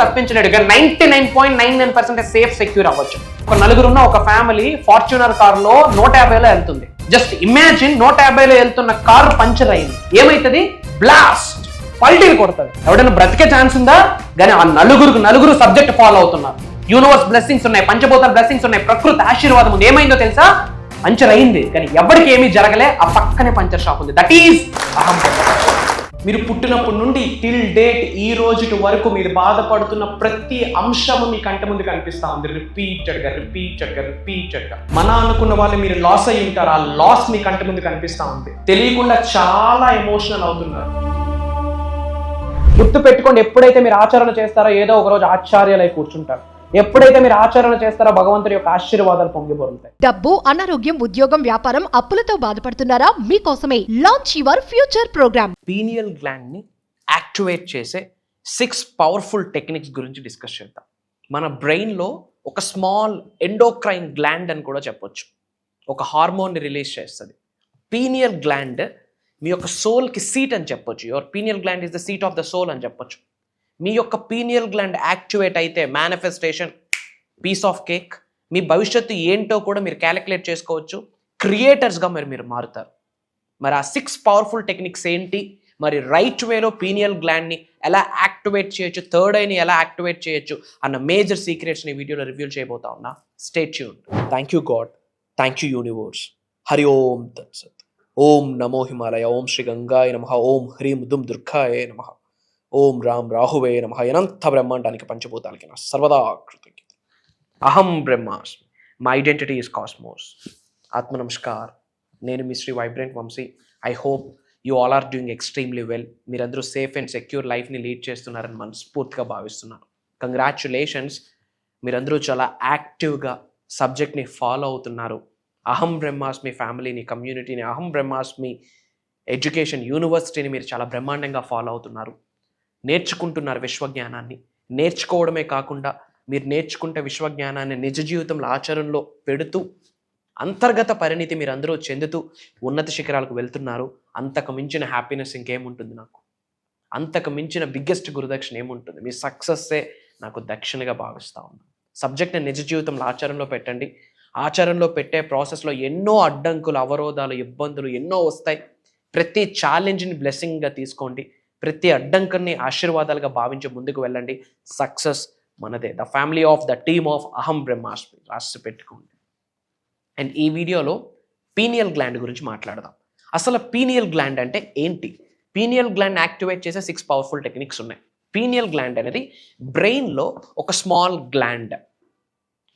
తప్పించలేడు, 99.99% safe secure అవ్వచ్చు. ఒక నలుగురున్న ఒక ఫ్యామిలీ ఫార్చ్యూనర్ కార్ లో 150లో వెళ్తుంది. జస్ట్ ఇమాజిన్ 150లో వెళ్తున్న కార్ పంచర్ అయింది, ఏమైతుంది? బ్లాస్ట్, పల్టీలు కొడుతుంది. ఎవడైనా బ్రతికే ఛాన్స్ ఉందా? కానీ ఆ నలుగురు సబ్జెక్ట్ ఫాలో అవుతున్నారు. యూనివర్స్ బ్లెస్సింగ్స్ ఉన్నాయి, పంచభూతాల బ్లెస్సింగ్స్ ఉన్నాయి, ప్రకృతి ఆశీర్వాదం ఉంది. ఏమైందో తెలుసా? పంచర్ అయింది, కానీ ఎవరికి ఏమీ జరగలే. ఆ పక్కనే పంచర్ షాప్ ఉంది. దట్ ఈస్ అహం. మీరు పుట్టినప్పటి నుండి టిల్ డేట్ ఈ రోజు వరకు మీరు బాధపడుతున్న ప్రతి అంశము మీ కంటి ముందు కనిపిస్తా ఉంది. రిపీటెడ్గా మన అనుకున్న వాళ్ళు మీరు లాస్ అయ్యి ఉంటారు. ఆ లాస్ మీ కంటి ముందు కనిపిస్తా ఉంది. తెలియకుండా చాలా ఎమోషనల్ అవుతున్నారు. గుర్తు పెట్టుకోండి, ఎప్పుడైతే మీరు ఆచరణ చేస్తారో ఏదో ఒక రోజు ఆశ్చర్యాలై కూర్చుంటారు. ఎప్పుడైతే మీరు ఆచరణ చేస్తారో భగవంతుడి యొక్క ఆశీర్వాదాలు పొంగిపోతాయి. డబ్బు, అనారోగ్యం, ఉద్యోగం, వ్యాపారం, అప్పులతో బాధపడుతున్నారా? మీకోసమే launch your future program. Pineal gland ని యాక్టివేట్ చేసే 6 పవర్ఫుల్ టెక్నిక్స్ గురించి డిస్కస్ చేద్దాం. మన బ్రెయిన్ లో ఒక స్మాల్ ఎండోక్రైన్ గ్లాండ్ అని కూడా చెప్పొచ్చు. ఒక హార్మోన్ ని రిలీజ్ చేస్తుంది. పీనియల్ గ్లాండ్ మీ యొక్క సోల్ కి సీట్ అని చెప్పొచ్చు. Your pineal gland is the seat of the soul అని చెప్పొచ్చు. మీ యొక్క పీనియల్ గ్లాండ్ యాక్టివేట్ అయితే మేనిఫెస్టేషన్, పీస్ ఆఫ్ కేక్. మీ భవిష్యత్తు ఏంటో కూడా మీరు క్యాలిక్యులేట్ చేసుకోవచ్చు. క్రియేటర్స్గా మీరు మారుతారు. మరి ఆ 6 పవర్ఫుల్ టెక్నిక్స్ ఏంటి? మరి రైట్ వేలో పీనియల్ గ్లాండ్ని ఎలా యాక్టివేట్ చేయొచ్చు, థర్డ్ ఐని ఎలా యాక్టివేట్ చేయొచ్చు అన్న మేజర్ సీక్రెట్స్ని వీడియోలో రివ్యూ చేయబోతా ఉన్నా. Stay tuned. Thank you God, thank you universe. హరి ఓం తత్సత్. ఓం నమో హిమాలయ. ఓం శ్రీ గంగాయ నమః. ఓం హ్రీం దుమ్ దుర్గాయ నమః. ఓం రామ్ రాహువే నమః. అనంత బ్రహ్మాండానికి పంచభూతాలకి నా సర్వదా కృతజ్ఞత. అహం బ్రహ్మాస్మి. My identity is cosmos. ఆత్మ నమస్కార్. నేను మీ Shri vibrant Vamshi. I hope you all are doing extremely well. మీరందరూ సేఫ్ అండ్ సెక్యూర్ లైఫ్ని లీడ్ చేస్తున్నారని మనస్ఫూర్తిగా భావిస్తున్నాను. కంగ్రాచ్యులేషన్స్. మీరందరూ చాలా యాక్టివ్గా సబ్జెక్ట్ని ఫాలో అవుతున్నారు. అహం బ్రహ్మాస్మి ఫ్యామిలీని, కమ్యూనిటీని, అహం బ్రహ్మాస్మి ఎడ్యుకేషన్ యూనివర్సిటీని మీరు చాలా బ్రహ్మాండంగా ఫాలో అవుతున్నారు. నేర్చుకుంటున్నారు విశ్వజ్ఞానాన్ని. నేర్చుకోవడమే కాకుండా మీరు నేర్చుకుంటే విశ్వజ్ఞానాన్ని నిజ జీవితంలో ఆచరణలో పెడుతూ అంతర్గత పరిణితి మీరు అందరూ చెందుతూ ఉన్నత శిఖరాలకు వెళ్తున్నారు. అంతకు మించిన హ్యాపీనెస్ ఇంకేముంటుంది నాకు? అంతకు మించిన బిగ్గెస్ట్ గురుదక్షిణ ఏముంటుంది? మీ సక్సెస్సే నాకు దక్షిణగా భావిస్తూ ఉన్నాను. సబ్జెక్ట్ని నిజ జీవితంలో ఆచరణలో పెట్టండి. ఆచరణలో పెట్టే ప్రాసెస్లో ఎన్నో అడ్డంకులు, అవరోధాలు, ఇబ్బందులు ఎన్నో వస్తాయి. ప్రతి ఛాలెంజ్ని బ్లెస్సింగ్గా తీసుకోండి. ప్రతి అడ్డంకుని ఆశీర్వాదాలుగా భావించి ముందుకు వెళ్ళండి. సక్సెస్ మనదే. The family of the team of అహం బ్రహ్మాస్మి రాసి పెట్టుకోండి. అండ్ ఈ వీడియోలో పీనియల్ గ్లాండ్ గురించి మాట్లాడదాం. అసలు పీనియల్ గ్లాండ్ అంటే ఏంటి? పీనియల్ గ్లాండ్ యాక్టివేట్ చేసే 6 పవర్ఫుల్ టెక్నిక్స్ ఉన్నాయి. పీనియల్ గ్లాండ్ అనేది బ్రెయిన్లో ఒక స్మాల్ గ్లాండ్,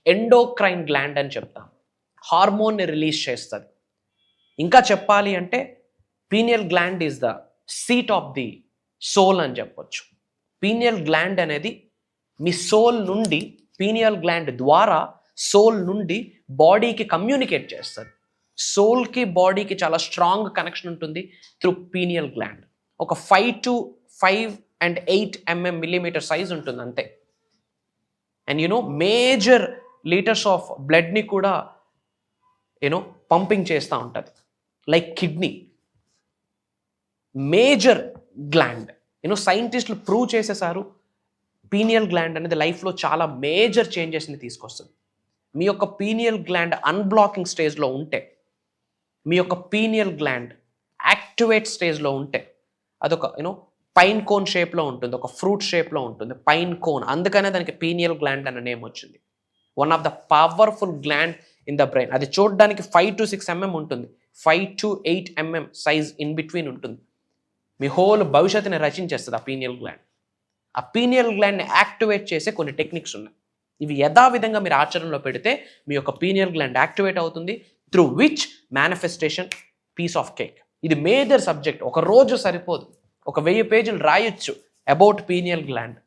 ఎండోక్రైన్ గ్లాండ్ అని చెప్తాం. హార్మోన్ని రిలీజ్ చేస్తుంది. ఇంకా చెప్పాలి అంటే pineal gland is the seat of the soul అని చెప్పొచ్చు. పీనియల్ గ్లాండ్ అనేది మీ సోల్ నుండి, పీనియల్ గ్లాండ్ ద్వారా సోల్ నుండి బాడీకి కమ్యూనికేట్ చేస్తుంది. సోల్కి బాడీకి చాలా స్ట్రాంగ్ కనెక్షన్ ఉంటుంది త్రూ పీనియల్ గ్లాండ్. ఒక 5 to 5 and 8 mm సైజ్ ఉంటుంది అంతే. అండ్ మేజర్ లీటర్స్ ఆఫ్ బ్లడ్ని కూడా పంపింగ్ చేస్తూ ఉంటుంది. Like kidney, major gland. సైంటిస్టులు ప్రూవ్ చేసేసారు పీనియల్ గ్లాండ్ అనేది లైఫ్లో చాలా మేజర్ చేంజెస్ని తీసుకొస్తుంది. మీ యొక్క పీనియల్ గ్లాండ్ అన్బ్లాకింగ్ స్టేజ్లో ఉంటే, మీ యొక్క పీనియల్ గ్లాండ్ యాక్టివేట్ స్టేజ్లో ఉంటే, అదొక పైన్ కోన్ షేప్లో ఉంటుంది, ఒక ఫ్రూట్ షేప్లో ఉంటుంది, పైన్ కోన్. అందుకనే దానికి పీనియల్ గ్లాండ్ అనే నేమ్ వచ్చింది. One of the powerful gland in the brain. అది చూడడానికి 5 to 6 mm ఉంటుంది. 5 to 8 mm size in between ఉంటుంది. మీ హోల్ భవిష్యత్తుని రచించేస్తుంది ఆ పీనియల్ గ్లాండ్. ఆ పీనియల్ గ్లాండ్ని యాక్టివేట్ చేసే కొన్ని టెక్నిక్స్ ఉన్నాయి. ఇవి యథావిధంగా మీరు ఆచరణలో పెడితే మీ యొక్క పీనియల్ గ్లాండ్ యాక్టివేట్ అవుతుంది. Through which manifestation, piece of cake. ఇది మేజర్ సబ్జెక్ట్. ఒక రోజు సరిపోదు, ఒక 1000 పేజీలు రాయొచ్చు అబౌట్ పీనియల్ గ్లాండ్.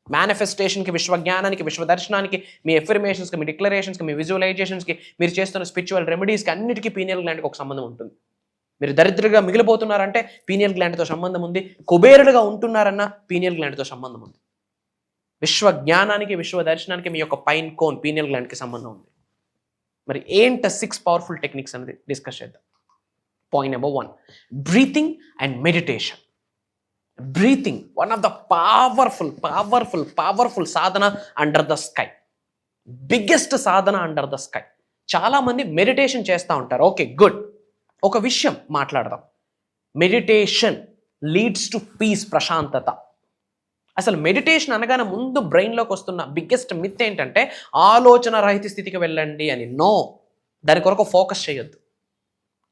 మేనిఫెస్టేషన్కి, విశ్వజ్ఞానానికి, విశ్వదర్శనానికి, మీ ఎఫర్మేషన్స్కి, మీ డిక్లరేషన్స్కి, మీ విజువలైజేషన్స్కి, మీరు చేస్తున్న స్పిరిచువల్ రెమెడీస్కి అన్నిటికీ పీనియల్ గ్లాండ్కి ఒక సంబంధం ఉంటుంది. మీరు దరిద్రంగా మిగిలిపోతున్నారంటే పీనియల్ గ్లాండ్తో సంబంధం ఉంది. కుబేరులుగా ఉంటున్నారన్న పీనియల్ గ్లాండ్తో సంబంధం ఉంది. విశ్వజ్ఞానానికి, విశ్వదర్శనానికి మీ యొక్క పైన్ కోన్ పీనియల్ గ్లాండ్కి సంబంధం ఉంది. మరి ఏంట 6 పవర్ఫుల్ టెక్నిక్స్ అనేది డిస్కస్ చేద్దాం. Point number 1, breathing and meditation. Breathing one of the powerful Sadhana under the sky, biggest Sadhana under the sky. చాలామంది మెడిటేషన్ చేస్తూ ఉంటారు. Okay, good. ఒక విషయం మాట్లాడదాం. మెడిటేషన్ లీడ్స్ టు పీస్, ప్రశాంతత. అసలు మెడిటేషన్ అనగానే ముందు బ్రెయిన్లోకి వస్తున్న బిగ్గెస్ట్ మిత్ ఏంటంటే ఆలోచన రహిత స్థితికి వెళ్ళండి అని. నో, దాని కొరకు ఫోకస్ చేయొద్దు.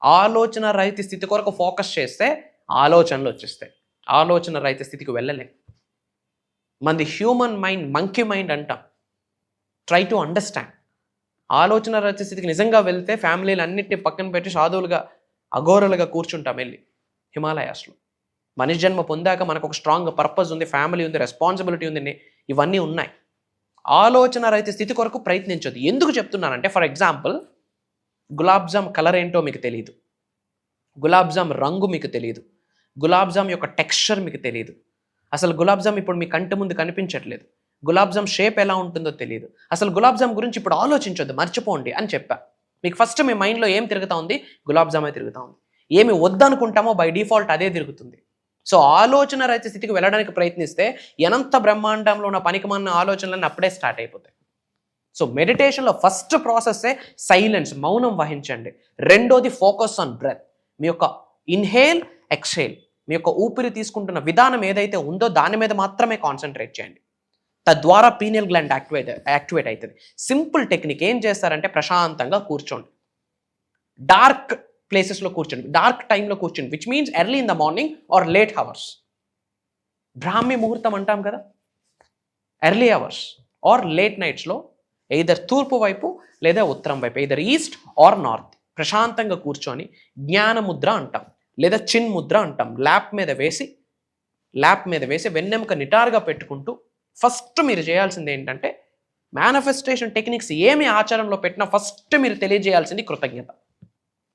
ఆలోచన రహిత స్థితి కొరకు ఫోకస్ చేస్తే ఆలోచనలు వచ్చేస్తాయి. ఆలోచన రహిత స్థితికి వెళ్ళలేం. మనది హ్యూమన్ మైండ్, మంకీ మైండ్ అంటాం. Try to understand. ఆలోచన రహిత స్థితికి నిజంగా వెళ్తే ఫ్యామిలీలు అన్నిటిని పక్కన పెట్టి సాధువులుగా అఘోరులుగా కూర్చుంటాం వెళ్ళి హిమాలయాస్లో. మనిషి జన్మ పొందాక మనకు ఒక స్ట్రాంగ్ పర్పస్ ఉంది, ఫ్యామిలీ ఉంది, రెస్పాన్సిబిలిటీ ఉంది, ఇవన్నీ ఉన్నాయి. ఆలోచన రహిత స్థితి కొరకు ప్రయత్నించొద్దు. ఎందుకు చెప్తున్నానంటే, for example, gulab jam colour ఏంటో మీకు తెలియదు, గులాబ్ జామ్ రంగు మీకు తెలియదు, గులాబ్ జామ్ యొక్క టెక్స్చర్ మీకు తెలియదు, అసలు గులాబ్ జామ్ ఇప్పుడు మీ కంటి ముందు కనిపించట్లేదు, గులాబ్ జామ్ షేప్ ఎలా ఉంటుందో తెలియదు, అసలు గులాబ్ జామ్ గురించి ఇప్పుడు ఆలోచించొద్దు, మర్చిపోండి అని చెప్పా. మీకు ఫస్ట్ మీ మైండ్లో ఏం తిరుగుతూ ఉంది? గులాబ్ జామే తిరుగుతూ ఉంది. ఏమి వద్దనుకుంటామో బై డిఫాల్ట్ అదే తిరుగుతుంది. సో ఆలోచన రహిత స్థితికి వెళ్ళడానికి ప్రయత్నిస్తే అనంత బ్రహ్మాండంలో ఉన్న పనికిమాలిన ఆలోచనలన్నీ అప్పుడే స్టార్ట్ అయిపోతాయి. సో మెడిటేషన్లో ఫస్ట్ ప్రాసెస్సే సైలెన్స్, మౌనం వహించండి. రెండోది ఫోకస్ ఆన్ బ్రెత్. మీ యొక్క ఇన్హేల్, ఎక్స్హేల్, మీ యొక్క ఊపిరి తీసుకుంటున్న విధానం ఏదైతే ఉందో దాని మీద మాత్రమే కాన్సన్ట్రేట్ చేయండి. తద్వారా పీనియల్ గ్లాండ్ యాక్టివేట్ అవుతుంది. Simple technique. ఏం చేస్తారంటే ప్రశాంతంగా కూర్చోండి, డార్క్ ప్లేసెస్లో కూర్చోండి, డార్క్ టైంలో కూర్చోండి, which means early in the morning or late hours. బ్రాహ్మీ ముహూర్తం అంటాం కదా, ఎర్లీ అవర్స్ ఆర్ లేట్ నైట్స్లో ఎయిదర్ తూర్పు వైపు లేదా ఉత్తరం వైపు, ఎయిదర్ ఈస్ట్ ఆర్ నార్త్, ప్రశాంతంగా కూర్చొని జ్ఞానముద్ర అంటాం లేదా చిన్ ముద్ర అంటాం. ల్యాప్ మీద వేసి వెన్నెముక నిటారుగా పెట్టుకుంటూ ఫస్ట్ మీరు చేయాల్సింది ఏంటంటే, మేనిఫెస్టేషన్ టెక్నిక్స్ ఏమి ఆచరణలో పెట్టినా ఫస్ట్ మీరు తెలియజేయాల్సింది కృతజ్ఞత.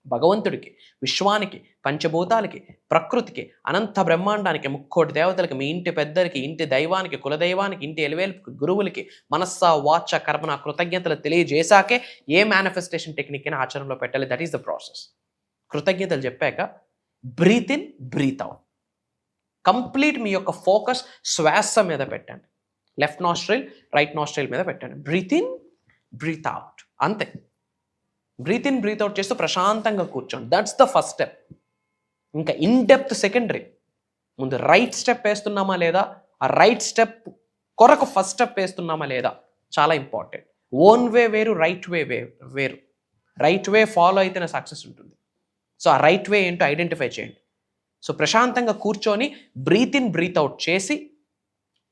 భగవంతుడికి, విశ్వానికి, పంచభూతాలకి, ప్రకృతికి, అనంత బ్రహ్మాండానికి, ముక్కోటి దేవతలకి, మీ ఇంటి పెద్దలకి, ఇంటి దైవానికి, కులదైవానికి, ఇంటి ఎలివేల్పుకి, గురువులకి మనస్స వాచ కర్మన కృతజ్ఞతలు తెలియజేశాకే ఏ మేనిఫెస్టేషన్ టెక్నిక్ అయినా ఆచరణలో పెట్టాలి. That is the process. కృతజ్ఞతలు చెప్పాక breathe in, breathe out. Complete మీ యొక్క ఫోకస్ శ్వాస మీద పెట్టండి. లెఫ్ట్ నాస్ట్రిల్, రైట్ నాస్ట్రిల్ మీద పెట్టండి. బ్రీత్ ఇన్, బ్రీత్ అవుట్, అంతే. బ్రీత్ ఇన్, బ్రీత్ అవుట్ చేస్తూ ప్రశాంతంగా కూర్చోండి. That's the first step. ఇంకా ఇన్ డెప్త్ సెకండరీ. ముందు రైట్ స్టెప్ వేస్తున్నామా లేదా, ఆ రైట్ స్టెప్ కొరకు ఫస్ట్ స్టెప్ వేస్తున్నామా లేదా చాలా ఇంపార్టెంట్. ఓన్ వే వేరు, రైట్ వే వేరు. రైట్ వే ఫాలో అయితేనే సక్సెస్ ఉంటుంది. సో ఆ రైట్ వే ఏంటో ఐడెంటిఫై చేయండి. సో ప్రశాంతంగా కూర్చొని బ్రీత్ ఇన్, బ్రీత్ అవుట్ చేసి,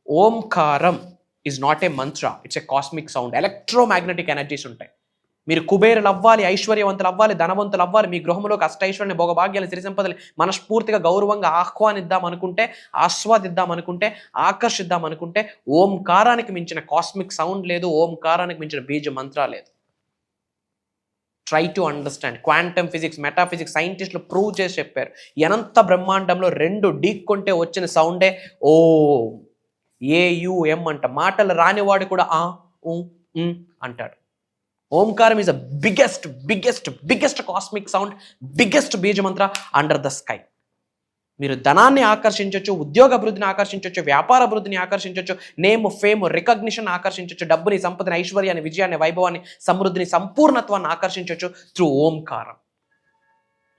ఓంకారం is not a Mantra, it's a cosmic sound. Electromagnetic energies ఉంటాయి. మీరు కుబేరులు అవ్వాలి, ఐశ్వర్యవంతులు అవ్వాలి, ధనవంతులు అవ్వాలి, మీ గృహంలోకి అష్టైశ్వర్య, భోగభాగ్యాలు, సిరి సంపదలు మనస్ఫూర్తిగా గౌరవంగా ఆహ్వానిద్దాం అనుకుంటే, ఆస్వాదిద్దాం అనుకుంటే, ఆకర్షిద్దాం అనుకుంటే, ఓంకారానికి మించిన కాస్మిక్ సౌండ్ లేదు, ఓంకారానికి మించిన బీజ మంత్ర లేదు. Try to understand. Quantum physics, metaphysics సైంటిస్టులు ప్రూవ్ చేసి చెప్పారు. అనంత బ్రహ్మాండంలో రెండు ఢీక్కొంటే వచ్చిన సౌండే ఓం. ఏయుఎం అంట. మాటలు రానివాడు కూడా ఆ ఉ అంటాడు. ఓంకారం is the biggest cosmic sound, biggest బీజమంత్ర అండర్ ద స్కై. మీరు ధనాన్ని ఆకర్షించవచ్చు, ఉద్యోగ అభివృద్ధిని ఆకర్షించవచ్చు, వ్యాపార అభివృద్ధిని ఆకర్షించవచ్చు, నేమ్, ఫేమ్, రికగ్నిషన్ ఆకర్షించవచ్చు, డబ్బుని, సంపదని, ఐశ్వర్యాన్ని, విజయాన్ని, వైభవాన్ని, సమృద్ధిని, సంపూర్ణత్వాన్ని ఆకర్షించవచ్చు త్రూ ఓంకారం.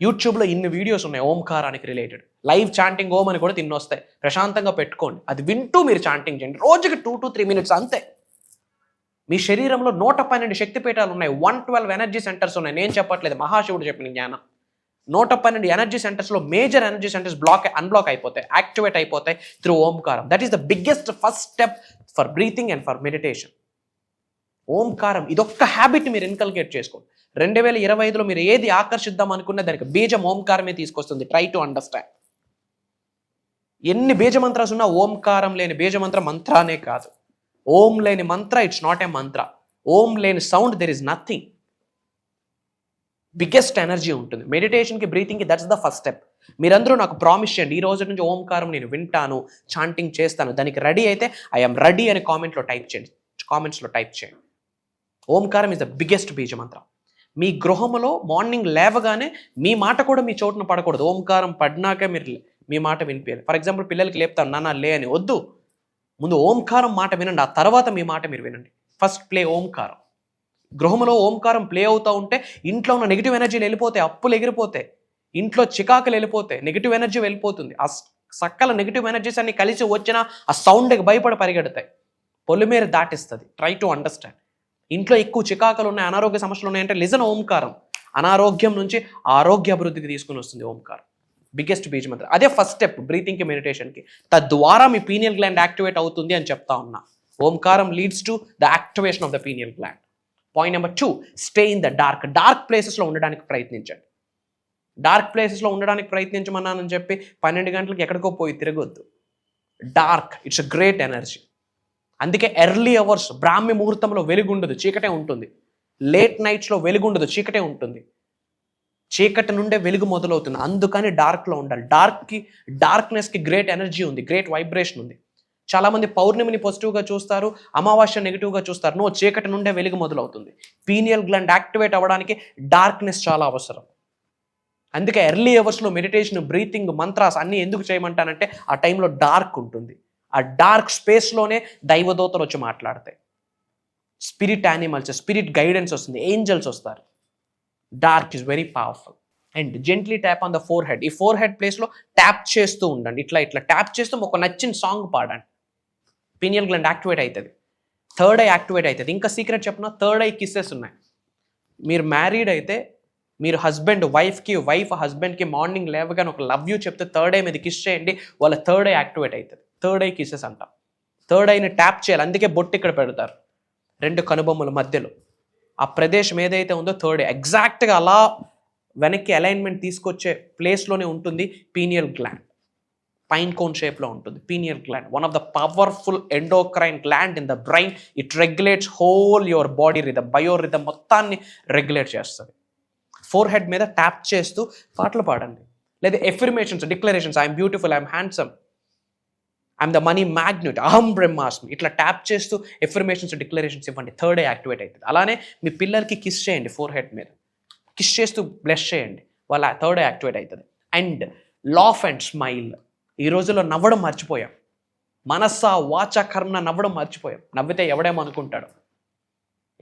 యూట్యూబ్లో ఇన్ని వీడియోస్ ఉన్నాయి ఓంకారానికి రిలేటెడ్. లైవ్ చాంటింగ్ ఓం అని కూడా తిన్నొస్తాయి. ప్రశాంతంగా పెట్టుకోండి, అది వింటూ మీరు చాంటింగ్ చేయండి. రోజుకి 2 to 3 minutes అంతే. మీ శరీరంలో 112 శక్తిపీఠాలు ఉన్నాయి, 112 ఎనర్జీ సెంటర్స్ ఉన్నాయి. నేను చెప్పట్లేదు, మహాశివుడు చెప్పిన జ్ఞానం. 112 ఎనర్జీ సెంటర్స్లో మేజర్ ఎనర్జీ సెంటర్స్ అన్బ్లాక్ అయిపోతాయి, యాక్టివేట్ అయిపోతాయి త్రూ ఓంకారం. That is the biggest first step for breathing and for meditation. ఓంకారం ఇదొక్క హ్యాబిట్ మీరు ఇన్కల్కేట్ చేసుకోండి. 2025లో మీరు ఏది ఆకర్షిద్దాం అనుకున్నా దానికి బీజం ఓంకారమే తీసుకొస్తుంది. Try to understand. ఎన్ని బీజమంత్రాలు ఉన్నా ఓంకారం లేని బీజమంత్ర మంత్రానే కాదు. ఓం లేని మంత్ర ఇట్స్ నాట్ ఏ మంత్ర. ఓం లేని sound there is nothing. Biggest energy ఉంటుంది మెడిటేషన్కి, బ్రీతింగ్కి. That's the first step. మీరందరూ నాకు ప్రామిస్ చేయండి, ఈ రోజు నుంచి ఓంకారం నేను వింటాను, చాంటింగ్ చేస్తాను. దానికి రెడీ అయితే ఐఎమ్ రెడీ అని కామెంట్స్లో టైప్ చేయండి. ఓంకారం ఇస్ ద బిగ్గెస్ట్ బీజమంత్ర. మీ గృహంలో మార్నింగ్ లేవగానే మీ మాట కూడా మీ చోటున పడకూడదు. ఓంకారం పడినాకే మీ మాట వినిపించాలి. ఫర్ ఎగ్జాంపుల్ పిల్లలకి లేపుతాను నాన్న లే అని, వద్దు, ముందు ఓంకారం మాట వినండి, ఆ తర్వాత మీ మాట మీరు వినండి. ఫస్ట్ ప్లే ఓంకారం. గృహంలో ఓంకారం ప్లే అవుతూ ఉంటే ఇంట్లో ఉన్న నెగిటివ్ ఎనర్జీలు వెళ్ళిపోతాయి, అప్పులు ఎగిరిపోతాయి, ఇంట్లో చికాకులు వెళ్ళిపోతాయి, నెగిటివ్ ఎనర్జీ వెళ్ళిపోతుంది. ఆ సక్కల నెగిటివ్ ఎనర్జీస్ అన్ని కలిసి వచ్చినా ఆ సౌండ్కి భయపడి పరిగెడతాయి, పొలిమేర దాటిస్తుంది. Try to understand. ఇంట్లో ఎక్కువ చికాకులు ఉన్నాయి, అనారోగ్య సమస్యలు ఉన్నాయంటే లిజన్ ఓంకారం. అనారోగ్యం నుంచి ఆరోగ్య అభివృద్ధికి తీసుకుని వస్తుంది ఓంకారం. బిగ్గెస్ట్ బీజ్ మంత్రం. అదే ఫస్ట్ స్టెప్ బ్రీతింగ్కి, మెడిటేషన్కి. తద్వారా మీ పీనియల్ గ్లాండ్ యాక్టివేట్ అవుతుంది అని చెప్తా ఉన్నా. ఓంకారం leads to the activation of the pineal gland. Point number 2, stay in the dark. Dark ప్లేసెస్లో ఉండడానికి ప్రయత్నించండి. డార్క్ ప్లేసెస్లో ఉండడానికి ప్రయత్నించమన్నానని చెప్పి 12 గంటలకు ఎక్కడికో పోయి తిరగొద్దు. Dark it's a great energy. అందుకే ఎర్లీ అవర్స్, బ్రాహ్మీ ముహూర్తంలో వెలుగుండదు, చీకటే ఉంటుంది. లేట్ నైట్స్లో వెలుగుండదు, చీకటే ఉంటుంది. చీకటి నుండే వెలుగు మొదలవుతుంది. అందుకని డార్క్లో ఉండాలి. డార్క్నెస్కి గ్రేట్ ఎనర్జీ ఉంది, గ్రేట్ వైబ్రేషన్ ఉంది. చాలామంది పౌర్ణమిని పాజిటివ్గా చూస్తారు, అమావాస్య నెగిటివ్గా చూస్తారు. నో, చీకటి నుండే వెలుగు మొదలవుతుంది. పీనియల్ గ్లాండ్ యాక్టివేట్ అవ్వడానికి డార్క్నెస్ చాలా అవసరం. అందుకే ఎర్లీ అవర్స్లో మెడిటేషన్, బ్రీతింగ్, మంత్రాస్ అన్నీ ఎందుకు చేయమంటానంటే ఆ టైంలో డార్క్ ఉంటుంది. ఆ డార్క్ స్పేస్లోనే దైవదూతలు వచ్చి మాట్లాడతాయి, స్పిరిట్ యానిమల్స్, స్పిరిట్ గైడెన్స్ వస్తుంది, ఏంజల్స్ వస్తారు. Dark is very powerful. And gently tap on the four head. ఈ ఫోర్ హెడ్ ప్లేస్లో ట్యాప్ చేస్తూ ఉండండి. ఇట్లా ట్యాప్ చేస్తూ ఒక నచ్చిన సాంగ్ పాడండి. పీనియల్ గ్లాండ్ యాక్టివేట్ అవుతుంది, థర్డ్ ఐ యాక్టివేట్ అవుతుంది. ఇంకా సీక్రెట్ చెప్పిన, థర్డ్ ఐ కిస్సెస్ ఉన్నాయి. మీరు మ్యారీడ్ అయితే మీరు హస్బెండ్ వైఫ్కి, వైఫ్ హస్బెండ్కి మార్నింగ్ లేవగానే ఒక లవ్ యూ చెప్తే థర్డ్ ఐ మీద కిస్ చేయండి, వాళ్ళ థర్డ్ ఐ యాక్టివేట్ అవుతుంది. థర్డ్ ఐ కిసెస్ అంటాం. థర్డ్ ఐని ట్యాప్ చేయాలి. అందుకే బొట్టు ఇక్కడ పెడతారు, 2 కనుబొమ్మల మధ్యలో. ఆ ప్రదేశం ఏదైతే ఉందో థర్డ్ ఐ ఎగ్జాక్ట్గా అలా వెనక్కి అలైన్మెంట్ తీసుకొచ్చే ప్లేస్లోనే ఉంటుంది పీనియల్ గ్లాండ్. పైన్ కోన్ షేప్లో ఉంటుంది pineal gland. One of the powerful endocrine gland in the brain. It regulates whole your body rhythm, bio rhythm మొత్తాన్ని రెగ్యులేట్ చేస్తుంది. ఫోర్ హెడ్ మీద ట్యాప్ చేస్తూ పాటలు పాడండి, లేదా affirmations, declarations. I'm beautiful, I'm handsome, I'm the money magnet, అహం బ్రహ్మాస్మి. ఇట్లా ట్యాప్ చేస్తూ ఎఫర్మేషన్స్, డిక్లరేషన్స్ ఇవ్వండి. థర్డ్ ఐ యాక్టివేట్ అవుతుంది. అలానే మీ పిల్లలకి కిస్ చేయండి, ఫోర్ హెడ్ మీద కిస్ చేస్తూ బ్లెస్ చేయండి, వాళ్ళ థర్డ్ ఐ యాక్టివేట్ అవుతుంది. And laugh and smile. ఈ రోజుల్లో నవ్వడం మర్చిపోయాం. మనస్స వాచ కర్మ నవ్వడం మర్చిపోయాం. నవ్వితే ఎవడేమో అనుకుంటాడు,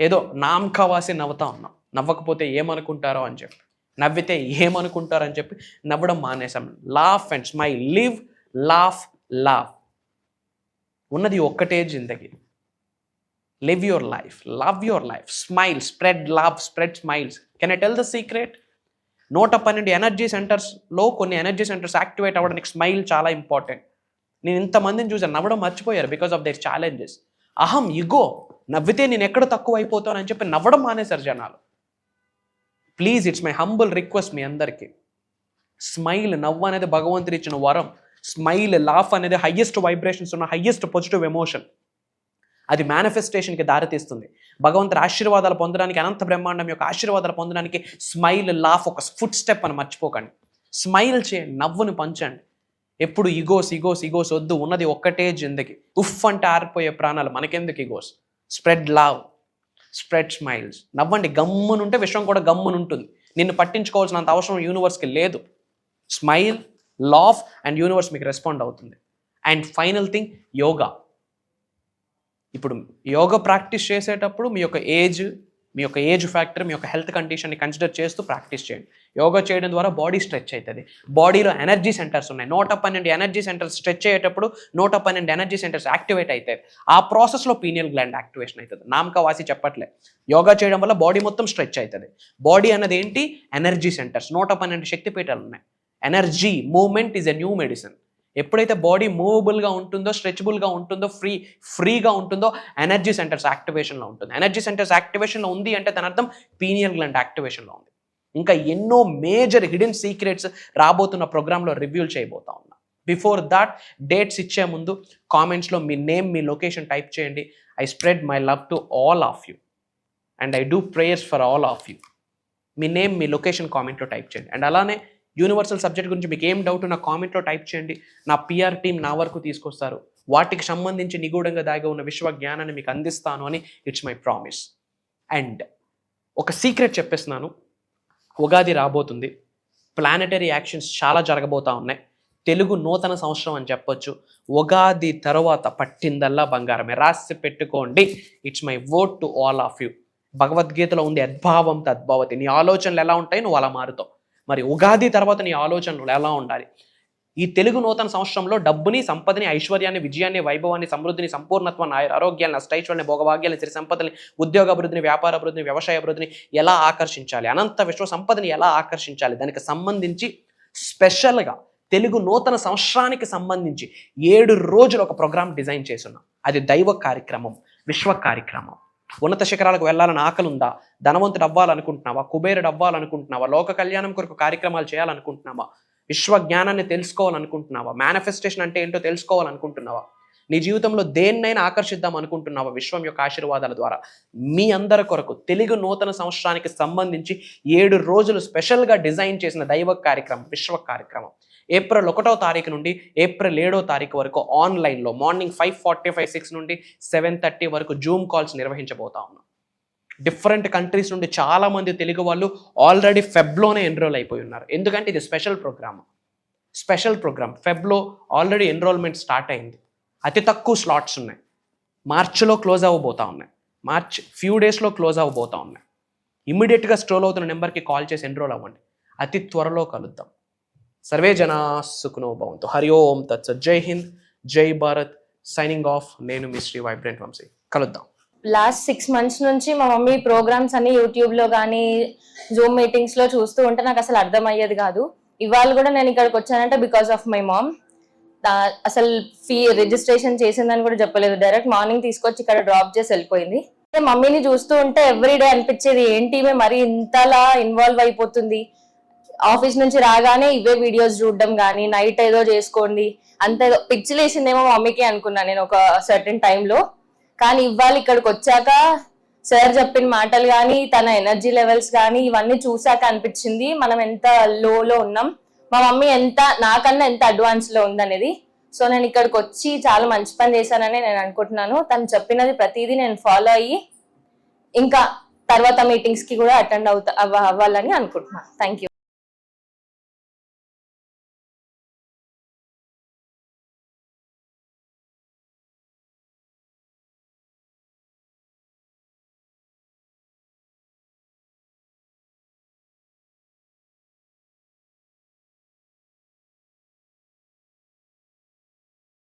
ఏదో నామకావాసి నవ్వుతా ఉన్నాం. నవ్వకపోతే ఏమనుకుంటారో అని చెప్పి, నవ్వితే ఏమనుకుంటారో అని చెప్పి నవ్వడం మానేసాం. Laugh and smile. Live, laugh, laugh. ఉన్నది ఒక్కటే జిందగీ. Live your life, love your life, smile, spread love, spread smiles. Can I tell the secret? 112 energy సెంటర్స్లో కొన్ని ఎనర్జీ సెంటర్స్ యాక్టివేట్ అవ్వడానికి స్మైల్ చాలా ఇంపార్టెంట్. నేను ఇంతమందిని చూసాను నవ్వడం మర్చిపోయారు బికాస్ ఆఫ్ దేర్ ఛాలెంజెస్. అహం, ఇగో, నవ్వితే నేను ఎక్కడ తక్కువ అయిపోతాను అని చెప్పి నవ్వడం మానేశారు జనాలు. Please, it's my humble request మీ అందరికీ. స్మైల్, నవ్వు అనేది భగవంతుడు ఇచ్చిన వరం. స్మైల్, లాఫ్ అనేది హయ్యెస్ట్ వైబ్రేషన్స్ ఉన్న హయ్యెస్ట్ పాజిటివ్ ఎమోషన్. అది మేనిఫెస్టేషన్కి దారితీస్తుంది. భగవంతుడి ఆశీర్వాదాలు పొందడానికి, అనంత బ్రహ్మాండం యొక్క ఆశీర్వాదాలు పొందడానికి స్మైల్, లాఫ్ ఒక ఫుట్ స్టెప్ అని మర్చిపోకండి. స్మైల్ చేయండి, నవ్వుని పంచండి. ఎప్పుడు ఇగోస్ వద్దు. ఉన్నది ఒక్కటే జిందగీ. ఉఫ్ అంటే ఆరిపోయే ప్రాణాలు, మనకెందుకు egos? Spread love, spread smiles. నవ్వండి. గమ్మునుంటే విశ్వం కూడా గమ్మునుంటుంది. నిన్ను పట్టించుకోవాల్సినంత అవసరం యూనివర్స్కి లేదు. స్మైల్, లాఫ్ అండ్ యూనివర్స్ మీకు రెస్పాండ్ అవుతుంది. And final thing, yoga. ఇప్పుడు యోగా ప్రాక్టీస్ చేసేటప్పుడు మీ యొక్క ఏజ్ ఫ్యాక్టర్, మీ యొక్క హెల్త్ కండిషన్ని కన్సిడర్ చేస్తూ ప్రాక్టీస్ చేయండి. యోగా చేయడం ద్వారా బాడీ స్ట్రెచ్ అవుతుంది. బాడీలో ఎనర్జీ సెంటర్స్ ఉన్నాయి. 112 ఎనర్జీ సెంటర్స్ స్ట్రెచ్ అయ్యేటప్పుడు 112 ఎనర్జీ సెంటర్స్ యాక్టివేట్ అవుతాయి. ఆ ప్రాసెస్లో పీనియల్ గ్లాండ్ యాక్టివేషన్ అవుతుంది. నామకవాసి చెప్పట్లే. యోగా చేయడం వల్ల బాడీ మొత్తం స్ట్రెచ్ అవుతుంది. బాడీ అన్నది ఏంటి? Energy centres. 112 శక్తిపీఠాలు ఉన్నాయి. Energy movement is a new medicine. ఎప్పుడైతే బాడీ మూవబుల్గా ఉంటుందో, స్ట్రెచబుల్గా ఉంటుందో, ఫ్రీగా ఉంటుందో, ఎనర్జీ సెంటర్స్ యాక్టివేషన్లో ఉంటుంది. ఎనర్జీ సెంటర్స్ యాక్టివేషన్లో ఉంది అంటే దాని అర్థం పీనియల్ గ్లాండ్ యాక్టివేషన్లో ఉంది. ఇంకా ఎన్నో మేజర్ హిడెన్ సీక్రెట్స్ రాబోతున్న ప్రోగ్రాంలో రివ్యూల్ చేయబోతా ఉన్నా. బిఫోర్ దాట్, డేట్స్ ఇచ్చే ముందు కామెంట్స్లో మీ నేమ్, మీ లొకేషన్ టైప్ చేయండి. I spread my love to all of you and I do prayers for all of you. Me name, me location కామెంట్లో టైప్ చేయండి. అండ్ అలానే యూనివర్సల్ సబ్జెక్ట్ గురించి మీకు ఏం డౌట్ నా కామెంట్లో టైప్ చేయండి. నా పిఆర్ టీం నా వరకు తీసుకొస్తారు. వాటికి సంబంధించి నిగూఢంగా దాగి ఉన్న విశ్వ జ్ఞానాన్ని మీకు అందిస్తాను అని ఇట్స్ మై ప్రామిస్. అండ్ ఒక సీక్రెట్ చెప్పేస్తున్నాను. ఉగాది రాబోతుంది. ప్లానెటరీ యాక్షన్స్ చాలా జరగబోతూ ఉన్నాయి. తెలుగు నూతన సంవత్సరం అని చెప్పొచ్చు. ఉగాది తర్వాత పట్టిందల్లా బంగారమే. రాసి పెట్టుకోండి. It's my word to all of you. భగవద్గీతలో ఉంది యద్భావం తద్భవతి. నీ ఆలోచనలు ఎలా ఉంటాయి నువ్వు అలా మారుతావు. మరి ఉగాది తర్వాత నీ ఆలోచనలు ఎలా ఉండాలి? ఈ తెలుగు నూతన సంవత్సరంలో డబ్బుని, సంపదని, ఐశ్వర్యాన్ని, విజయాన్ని, వైభవాన్ని, సమృద్ధిని, సంపూర్ణత్వాన్ని, ఆరోగ్యాన్ని, అష్టైశ్వర్యాన్ని, భోగభాగ్యాన్ని, సిరి సంపదని, ఉద్యోగ అభివృద్ధిని, వ్యాపార అభివృద్ధిని, వ్యవసాయ అభివృద్ధిని ఎలా ఆకర్షించాలి, అనంత విశ్వ సంపదని ఎలా ఆకర్షించాలి, దానికి సంబంధించి స్పెషల్గా తెలుగు నూతన సంవత్సరానికి సంబంధించి 7 రోజులు ఒక ప్రోగ్రామ్ డిజైన్ చేస్తున్నాం. అది దైవ కార్యక్రమం, విశ్వ కార్యక్రమం. ఉన్నత శిఖరాలకు వెళ్ళాలని ఆకలి ఉందా? ధనవంతుడు అవ్వాలనుకుంటున్నావా? కుబేరుడు అవ్వాలనుకుంటున్నావా? లోక కళ్యాణం కొరకు కార్యక్రమాలు చేయాలనుకుంటున్నావా? విశ్వ జ్ఞానాన్ని తెలుసుకోవాలనుకుంటున్నావా? మేనిఫెస్టేషన్ అంటే ఏంటో తెలుసుకోవాలనుకుంటున్నావా? నీ జీవితంలో దేన్నైనా ఆకర్షిద్దాం అనుకుంటున్నావా? విశ్వం యొక్క ఆశీర్వాదాల ద్వారా మీ అందరి కొరకు తెలుగు నూతన సంవత్సరానికి సంబంధించి 7 రోజులు స్పెషల్గా డిజైన్ చేసిన దైవ కార్యక్రమం, విశ్వ కార్యక్రమం ఏప్రిల్ 1వ తారీఖు నుండి ఏప్రిల్ 7వ తారీఖు వరకు ఆన్లైన్లో మార్నింగ్ 5:45, 6 నుండి 7:30 వరకు జూమ్ కాల్స్ నిర్వహించబోతా ఉన్నాం. డిఫరెంట్ కంట్రీస్ నుండి చాలామంది తెలుగు వాళ్ళు ఆల్రెడీ ఫెబ్లోనే ఎన్రోల్ అయిపోయి ఉన్నారు. ఎందుకంటే ఇది స్పెషల్ ప్రోగ్రామ్. ఫెబ్లో ఆల్రెడీ ఎన్రోల్మెంట్ స్టార్ట్ అయింది. అతి తక్కువ స్లాట్స్ ఉన్నాయి. మార్చిలో క్లోజ్ అవ్వబోతా ఉన్నాయి. ఫ్యూ డేస్లో క్లోజ్ అవ్వబోతా ఉన్నాయి. ఇమ్మీడియట్గా స్క్రోల్ అవుతున్న నెంబర్కి కాల్ చేసి ఎన్రోల్ అవ్వండి. అతి త్వరలో కలుద్దాం. సర్వే జనా సుఖనో భవంతు. హరి ఓం తత్సత్. జై హింద్, జై భారత్. Signing off. నేను మీ శ్రీ వైబ్రెంట్ వంశీ. కలుద్దాం. లాస్ట్ 6 months నుంచి మా మమ్మీ ప్రోగ్రామ్స్ అన్ని యూట్యూబ్ లో కానీ జూమ్ మీటింగ్స్ లో చూస్తూ ఉంటే నాకు అసలు అర్థం అయ్యేది కాదు. ఇవాళ కూడా నేను ఇక్కడికి వచ్చానంటే బికాస్ ఆఫ్ మై మామ్. అసలు రిజిస్ట్రేషన్ చేసిందని కూడా చెప్పలేదు. డైరెక్ట్ మార్నింగ్ తీసుకొచ్చి ఇక్కడ డ్రాప్ చేసి వెళ్ళిపోయింది. మమ్మీని చూస్తూ ఉంటే ఎవ్రీడే అనిపించేది ఏంటి మరి ఇంతలా ఇన్వాల్వ్ అయిపోతుంది. ఆఫీస్ నుంచి రాగానే ఇవే వీడియోస్ చూడడం కానీ, నైట్ ఏదో చేసుకోండి అంత ఏదో పిచ్చిలేసిందేమో మమ్మీకి అనుకున్నా నేను ఒక సర్టెన్ టైంలో. కానీ ఇవాళ ఇక్కడికి వచ్చాక సార్ చెప్పిన మాటలు కానీ, తన ఎనర్జీ లెవెల్స్ కానీ ఇవన్నీ చూసాక అనిపించింది మనం ఎంత లోలో ఉన్నాం, మా మమ్మీ నాకన్నా ఎంత అడ్వాన్స్ లో ఉందనేది. సో నేను ఇక్కడికి వచ్చి చాలా మంచి పని చేశానని నేను అనుకుంటున్నాను. తను చెప్పినది ప్రతిదీ నేను ఫాలో అయ్యి ఇంకా తర్వాత మీటింగ్స్ కి కూడా అటెండ్ అవ్వాలని అనుకుంటున్నాను. Thank you.